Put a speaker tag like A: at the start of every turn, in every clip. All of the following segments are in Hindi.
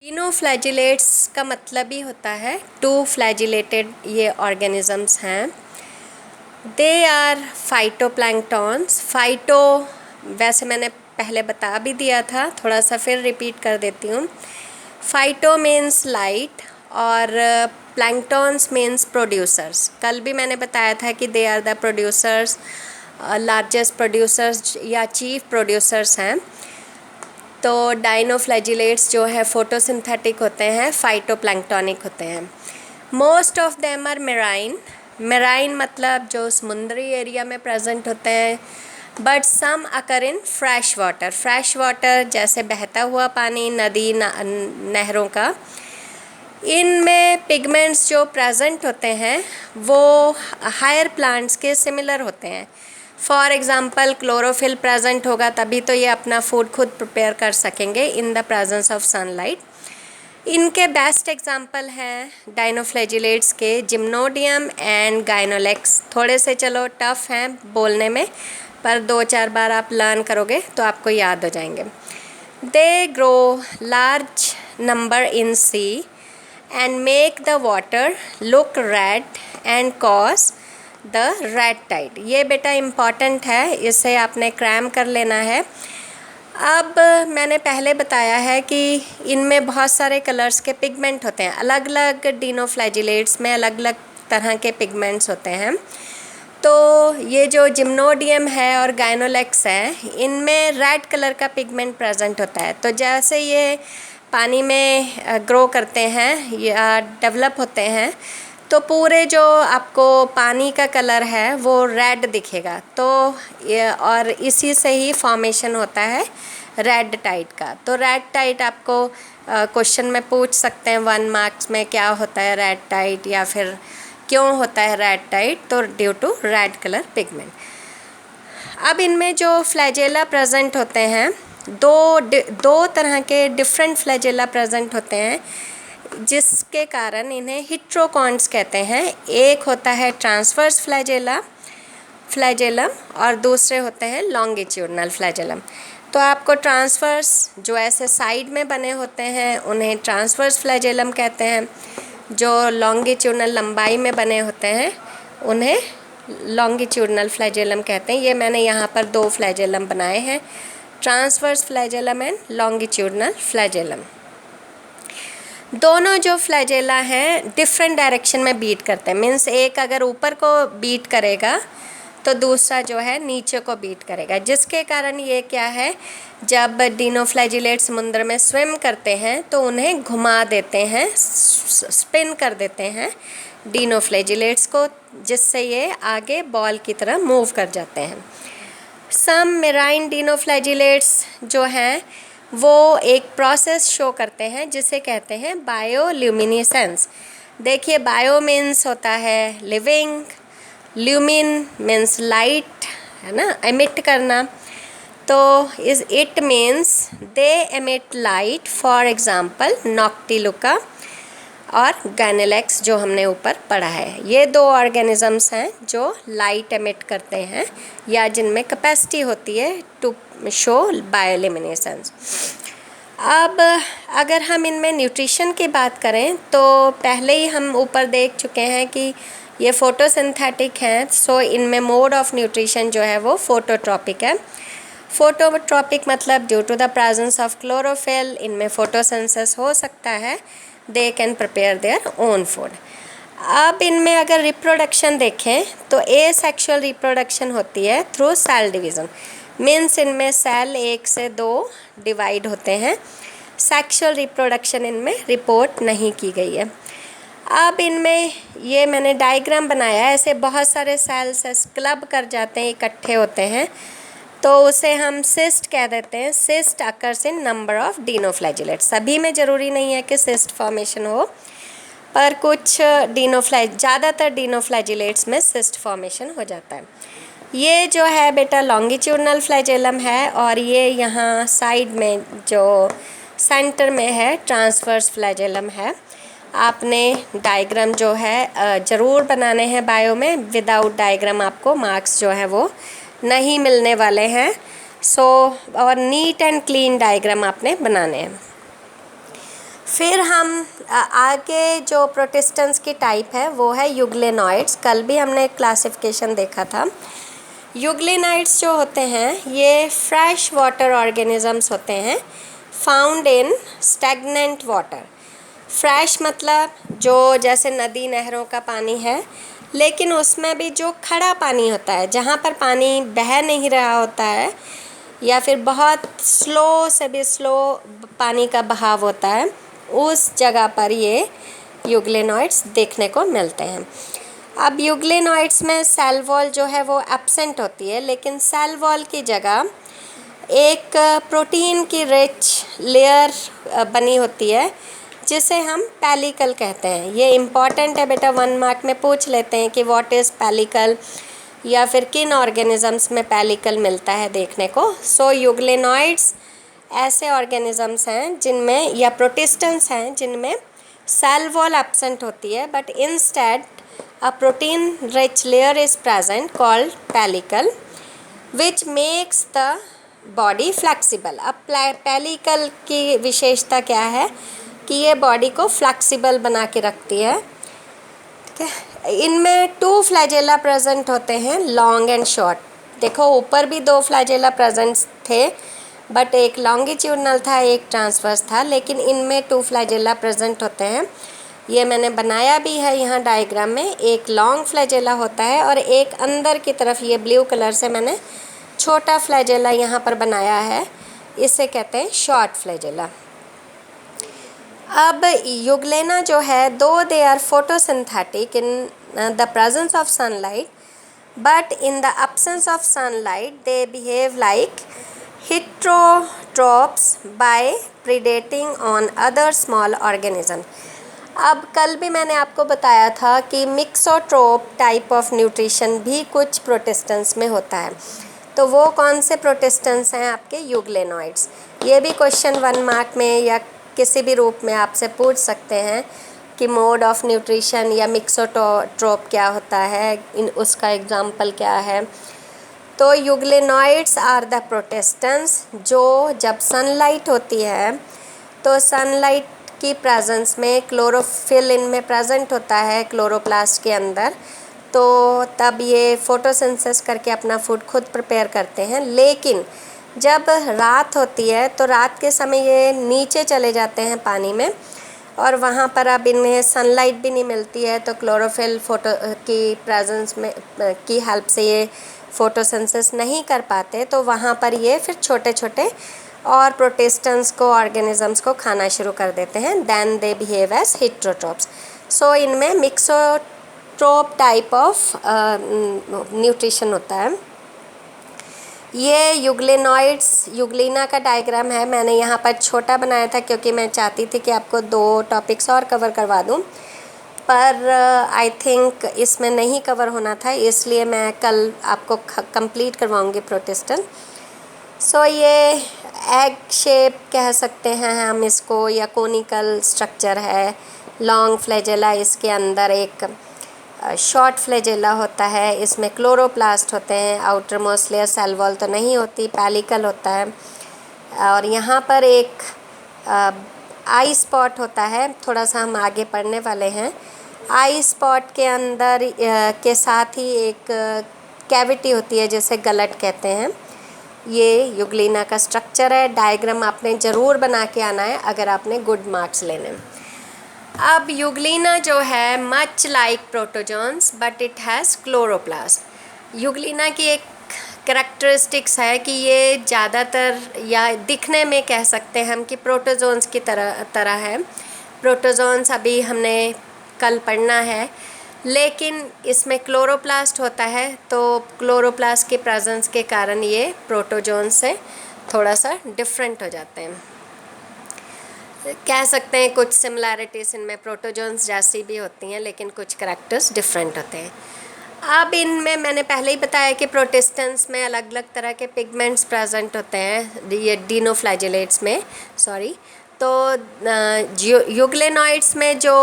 A: डिनोफ्लैजिलेट्स का मतलब ही होता है टू फ्लैजिलेटेड ये ऑर्गेनिजम्स हैं। They are phytoplanktons. फाइटो वैसे मैंने पहले बता भी दिया था, थोड़ा सा फिर रिपीट कर देती हूँ। फाइटो मीन्स लाइट और प्लैंक्टॉन्स मीन्स प्रोड्यूसर्स। कल भी मैंने बताया था कि they are the producers, largest producers या चीफ प्रोड्यूसर्स हैं। तो डाइनोफ्लैजिलेट्स जो है फोटोसिंथेटिक होते हैं, फाइटोप्लैंक्टॉनिक होते हैं। Most of them are marine. Marine मतलब जो समुद्री एरिया में प्रेजेंट होते हैं, but some occur in fresh water. Fresh water जैसे बहता हुआ पानी, नदी नहरों का। इनमें पिगमेंट्स जो प्रेजेंट होते हैं वो हायर प्लांट्स के सिमिलर होते हैं। फॉर एग्ज़ाम्पल क्लोरोफिल प्रेजेंट होगा तभी तो ये अपना फूड खुद प्रिपेयर कर सकेंगे इन द प्रेजेंस ऑफ सनलाइट। इनके बेस्ट एग्जाम्पल हैं डाइनोफ्लैजिलेट्स के जिम्नोडियम एंड गाइनोलेक्स। थोड़े से चलो टफ हैं बोलने में, पर 2-4 बार आप लर्न करोगे तो आपको याद हो जाएंगे। They grow large number in sea and make the water look red and cause the red tide. ये बेटा इम्पॉर्टेंट है, इसे आपने क्रैम कर लेना है। अब मैंने पहले बताया है कि इनमें बहुत सारे कलर्स के पिगमेंट होते हैं। अलग अलग डिनोफ्लैजिलेट्स में अलग अलग तरह के पिगमेंट्स होते हैं। तो ये जो जिम्नोडियम है और गाइनोलेक्स है, इनमें रेड कलर का पिगमेंट प्रेजेंट होता है। तो जैसे ये पानी में ग्रो करते हैं या डेवलप होते हैं तो पूरे जो आपको पानी का कलर है वो रेड दिखेगा। तो और इसी से ही फॉर्मेशन होता है रेड टाइड का। तो रेड टाइड आपको क्वेश्चन में पूछ सकते हैं 1 मार्क्स में, क्या होता है रेड टाइड या फिर क्यों होता है रेड टाइड। तो due to red colour pigment. अब इनमें जो फ्लैजेला प्रेजेंट होते हैं, दो तरह के डिफरेंट फ्लैजेला प्रेजेंट होते हैं, जिसके कारण इन्हें हिट्रोकॉन्स कहते हैं। एक होता है ट्रांसवर्स फ्लैजेलम और दूसरे होते हैं लॉन्गिट्यूडनल फ्लैजेलम। तो आपको ट्रांसवर्स जो ऐसे साइड में बने होते हैं उन्हें ट्रांसवर्स फ्लैजेलम कहते हैं। जो लॉन्गिट्यूडनल लंबाई में बने होते हैं उन्हें लॉन्गिट्यूडनल फ्लैजेलम कहते हैं। ये मैंने यहाँ पर 2 फ्लैजेलम बनाए हैं, transverse flagellum and longitudinal flagellum. दोनों जो फ्लैजेला हैं डिफरेंट डायरेक्शन में बीट करते हैं। मीन्स एक अगर ऊपर को बीट करेगा तो दूसरा जो है नीचे को बीट करेगा, जिसके कारण ये क्या है, जब डिनोफ्लैजिलेट समुद्र में स्विम करते हैं तो उन्हें घुमा देते हैं, स्पिन कर देते हैं डिनोफ्लैजिलेट्स को, जिससे ये आगे बॉल की तरह मूव कर जाते हैं। सम मेराइन डिनोफ्लैजिलेट्स जो हैं वो एक प्रोसेस शो करते हैं जिसे कहते हैं बायोल्यूमिनेसेंस। देखिए, बायो मीन्स होता है लिविंग, ल्यूमिन मीन्स लाइट, है ना, एमिट करना। तो it means they emit light. For example Noctiluca और गाइनोलेक्स जो हमने ऊपर पढ़ा है, ये 2 ऑर्गेनिजम्स हैं जो लाइट एमिट करते हैं या जिनमें कैपेसिटी होती है टू शो बायोल्यूमिनेसेंस। अब अगर हम इनमें न्यूट्रिशन की बात करें तो पहले ही हम ऊपर देख चुके हैं कि ये फोटोसिंथेटिक हैं। सो इनमें मोड ऑफ न्यूट्रिशन जो है वो फोटोट्रॉपिक है। फोटोट्रॉपिक मतलब due to the presence of chlorophyll इनमें फोटोसिंथेसिस हो सकता है, they can prepare their own food. अब इनमें अगर रिप्रोडक्शन देखें तो एसेक्सुअल रिप्रोडक्शन होती है थ्रू सेल डिवीज़न। मीन्स इनमें सेल 1 से 2 डिवाइड होते हैं। सेक्सुअल रिप्रोडक्शन इनमें रिपोर्ट नहीं की गई है। अब इनमें ये मैंने डायग्राम बनाया है, ऐसे बहुत सारे सेल्स क्लब कर जाते हैं, इकट्ठे होते हैं, तो उसे हम सिस्ट कह देते हैं। Cyst occurs in number of dinoflagellates. सभी में ज़रूरी नहीं है कि सिस्ट फॉर्मेशन हो, पर कुछ ज़्यादातर डिनोफ्लैजिलेट्स में सिस्ट फॉर्मेशन हो जाता है। ये जो है बेटा लॉन्गिट्यूडनल फ्लैजेलम है और ये यहाँ साइड में जो सेंटर में है ट्रांसवर्स फ्लैजेलम है। आपने डायग्राम जो है ज़रूर बनाने हैं बायो में, विदाउट डायग्राम आपको मार्क्स जो है वो नहीं मिलने वाले हैं। और नीट एंड क्लीन डायग्राम आपने बनाने हैं। फिर हम आगे जो प्रोटिस्टेंस की टाइप है वो है यूग्लेनॉइड्स। कल भी हमने क्लासिफिकेशन देखा था। यूग्लेनॉइड्स जो होते हैं ये फ्रेश वाटर ऑर्गेनिजम्स होते हैं, found in stagnant water. Fresh मतलब जो जैसे नदी नहरों का पानी है, लेकिन उसमें भी जो खड़ा पानी होता है, जहाँ पर पानी बह नहीं रहा होता है या फिर बहुत स्लो से भी स्लो पानी का बहाव होता है, उस जगह पर ये यूग्लेनॉइड्स देखने को मिलते हैं। अब यूग्लेनॉइड्स में सेल वॉल जो है वो एब्सेंट होती है, लेकिन सेल वॉल की जगह एक प्रोटीन की रिच लेयर बनी होती है जिसे हम पेलिकल कहते हैं। ये इम्पॉर्टेंट है बेटा, 1 मार्क में पूछ लेते हैं कि व्हाट इज़ पेलिकल या फिर किन ऑर्गेनिजम्स में पेलिकल मिलता है देखने को। सो यूग्लेनॉइड्स ऐसे ऑर्गेनिजम्स हैं जिनमें या प्रोटिस्टेंस हैं जिनमें सेल वॉल एब्सेंट होती है, but instead a protein rich layer is present called pellicle which makes the body flexible। अब पेलिकल की विशेषता क्या है कि ये बॉडी को फ्लेक्सिबल बना के रखती है। ठीक है, इनमें 2 फ्लैजेला प्रेजेंट होते हैं, लॉन्ग एंड शॉर्ट। देखो ऊपर भी 2 फ्लैजेला प्रेजेंट थे, बट एक लॉन्गिट्यूडनल था, एक ट्रांसवर्स था, लेकिन इनमें 2 फ्लैजेला प्रेजेंट होते हैं। ये मैंने बनाया भी है यहाँ डायग्राम में। एक लॉन्ग फ्लैजेला होता है और एक अंदर की तरफ ये ब्लू कलर से मैंने छोटा फ्लैजेला यहाँ पर बनाया है, इसे कहते हैं शॉर्ट फ्लैजेला। अब यूग्लेना जो है, though they are photosynthetic in the presence of sunlight, but in the absence of sunlight they behave like heterotrophs by predating on other small organisms। अब कल भी मैंने आपको बताया था कि मिक्सोट्रोप टाइप ऑफ न्यूट्रिशन भी कुछ प्रोटिस्टेंस में होता है। तो वो कौन से प्रोटिस्टेंस हैं आपके? यूग्लेनॉइड्स। ये भी क्वेश्चन 1 मार्क में या किसी भी रूप में आपसे पूछ सकते हैं कि मोड ऑफ न्यूट्रिशन या मिक्सोट्रोप क्या होता है, उसका एग्जाम्पल क्या है। तो यूग्लेनॉइड्स आर द प्रोटिस्टेंस जो जब सनलाइट होती है तो सनलाइट की प्रेजेंस में क्लोरोफिल इनमें प्रेजेंट होता है क्लोरोप्लास्ट के अंदर, तो तब ये फोटोसिंथेसिस करके अपना फूड खुद प्रिपेयर करते हैं। लेकिन जब रात होती है तो रात के समय ये नीचे चले जाते हैं पानी में, और वहाँ पर अब इन्हें सनलाइट भी नहीं मिलती है, तो क्लोरोफिल फोटो की प्रेजेंस में की हेल्प से ये फोटोसिंथेसिस नहीं कर पाते, तो वहाँ पर ये फिर छोटे छोटे और प्रोटिस्टेंस को ऑर्गेनिजम्स को खाना शुरू कर देते हैं। Then they behave as heterotrophs. So इनमें मिक्सोट्रोप टाइप ऑफ न्यूट्रिशन होता है। ये यूग्लेनॉइड्स, यूग्लिना का डायग्राम है। मैंने यहाँ पर छोटा बनाया था क्योंकि मैं चाहती थी कि आपको 2 टॉपिक्स और कवर करवा दूँ, पर आई थिंक इसमें नहीं कवर होना था, इसलिए मैं कल आपको कंप्लीट करवाऊँगी प्रोटिस्टेंस। सो ये एग शेप कह सकते हैं हम इसको, या कोनिकल स्ट्रक्चर है। लॉन्ग फ्लैजेला, इसके अंदर एक शॉर्ट फ्लैजेला होता है, इसमें क्लोरोप्लास्ट होते हैं। Outer most layer cell wall तो नहीं होती, पेलिकल होता है। और यहाँ पर एक आई स्पॉट होता है, थोड़ा सा हम आगे पढ़ने वाले हैं। आई स्पॉट के अंदर के साथ ही एक कैविटी होती है जिसे गलट कहते हैं। ये यूग्लिना का स्ट्रक्चर है। डायग्राम आपने ज़रूर बना के आना है अगर आपने गुड मार्क्स लेने। अब यूग्लिना जो है much like protozoans but it has chloroplast. Euglena की एक करैक्टरिस्टिक्स है कि ये ज़्यादातर या दिखने में कह सकते हैं हम कि प्रोटोजोन्स की तरह है। प्रोटोजोन्स अभी हमने कल पढ़ना है, लेकिन इसमें क्लोरोप्लास्ट होता है, तो क्लोरोप्लास्ट के प्रेजेंस के कारण ये प्रोटोजोन से थोड़ा सा डिफरेंट हो जाते हैं। कह सकते हैं कुछ सिमिलैरिटीज़ इनमें प्रोटोजोन्स जैसी भी होती हैं, लेकिन कुछ करैक्टर्स डिफरेंट होते हैं। अब इनमें मैंने पहले ही बताया कि प्रोटिस्टेंस में अलग अलग तरह के पिगमेंट्स प्रेजेंट होते हैं, ये डिनोफ्लैजेलेट्स में, सॉरी। तो यूग्लेनॉइड्स में जो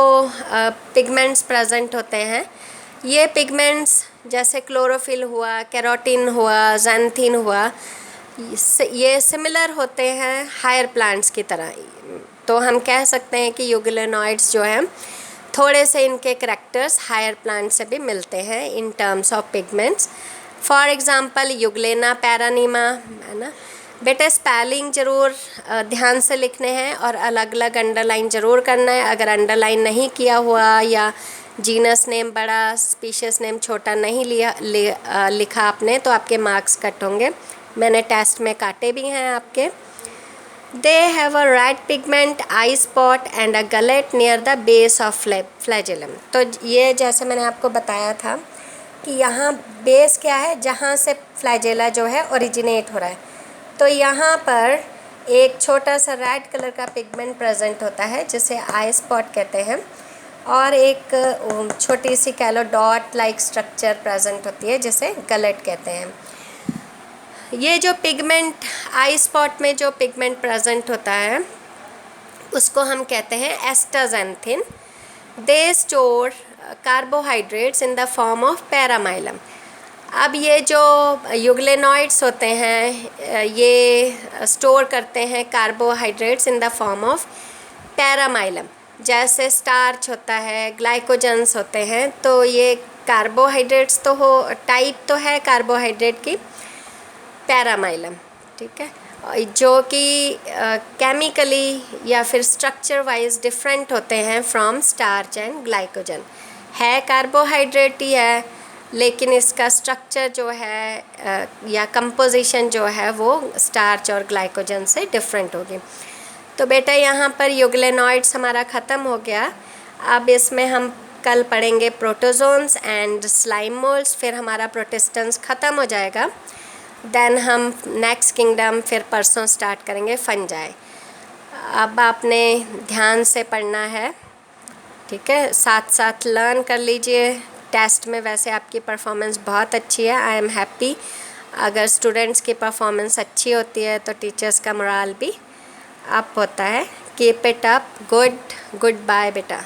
A: पिगमेंट्स प्रेजेंट होते हैं, ये पिगमेंट्स जैसे क्लोरोफिल हुआ, कैरोटीन हुआ, ज़ैंथीन हुआ, ये सिमिलर होते हैं हायर प्लांट्स की तरह। तो हम कह सकते हैं कि यूग्लेनॉइड्स जो हैं थोड़े से इनके करेक्टर्स हायर प्लांट से भी मिलते हैं in terms of pigments. For example Euglena Paranema, है ना। बेटा स्पेलिंग ज़रूर ध्यान से लिखने हैं और अलग अलग अंडरलाइन ज़रूर करना है। अगर अंडरलाइन नहीं किया हुआ या जीनस नेम बड़ा स्पीशीज़ नेम छोटा नहीं लिखा आपने तो आपके मार्क्स कट होंगे। मैंने टेस्ट में काटे भी हैं आपके। They have a red pigment eye spot and a gullet near the base of flagellum। तो ये जैसे मैंने आपको बताया था कि यहाँ बेस क्या है, जहाँ से फ्लैजेला जो है ओरिजिनेट हो रहा है, तो यहाँ पर एक छोटा सा रेड कलर का पिगमेंट प्रेजेंट होता है जिसे आई स्पॉट कहते हैं, और एक छोटी सी कह लो डॉट लाइक स्ट्रक्चर प्रेजेंट होती है जिसे गलेट कहते हैं। ये जो पिगमेंट आई स्पॉट में जो पिगमेंट प्रेजेंट होता है उसको हम कहते हैं astaxanthin. They store carbohydrates in the form of paramylon. अब ये जो यूग्लेनॉइड्स होते हैं ये स्टोर करते हैं carbohydrates in the form of paramylon. जैसे स्टार्च होता है, ग्लाइकोजन्स होते हैं, तो ये कार्बोहाइड्रेट्स तो हो, टाइप तो है कार्बोहाइड्रेट की पैरामाइलम, ठीक है, जो कि केमिकली या फिर स्ट्रक्चर वाइज डिफरेंट होते हैं फ्रॉम स्टार्च एंड ग्लाइकोजन। है कार्बोहाइड्रेट ही है लेकिन इसका स्ट्रक्चर जो है या कंपोजिशन जो है वो स्टार्च और ग्लाइकोजन से डिफरेंट होगी। तो बेटा यहाँ पर यूग्लेनॉइड्स हमारा ख़त्म हो गया। अब इसमें हम कल पढ़ेंगे प्रोटोजोन्स एंड स्लाइम मोल्ड्स, फिर हमारा प्रोटिस्टेंस ख़त्म हो जाएगा। देन हम नेक्स्ट किंगडम फिर परसों स्टार्ट करेंगे फंजाई। अब आपने ध्यान से पढ़ना है, ठीक है, साथ साथ लर्न कर लीजिए। टेस्ट में वैसे आपकी परफॉर्मेंस बहुत अच्छी है, आई एम हैप्पी। अगर स्टूडेंट्स की परफॉर्मेंस अच्छी होती है तो टीचर्स का मोराल भी अप होता है। Keep it up, goodbye बेटा।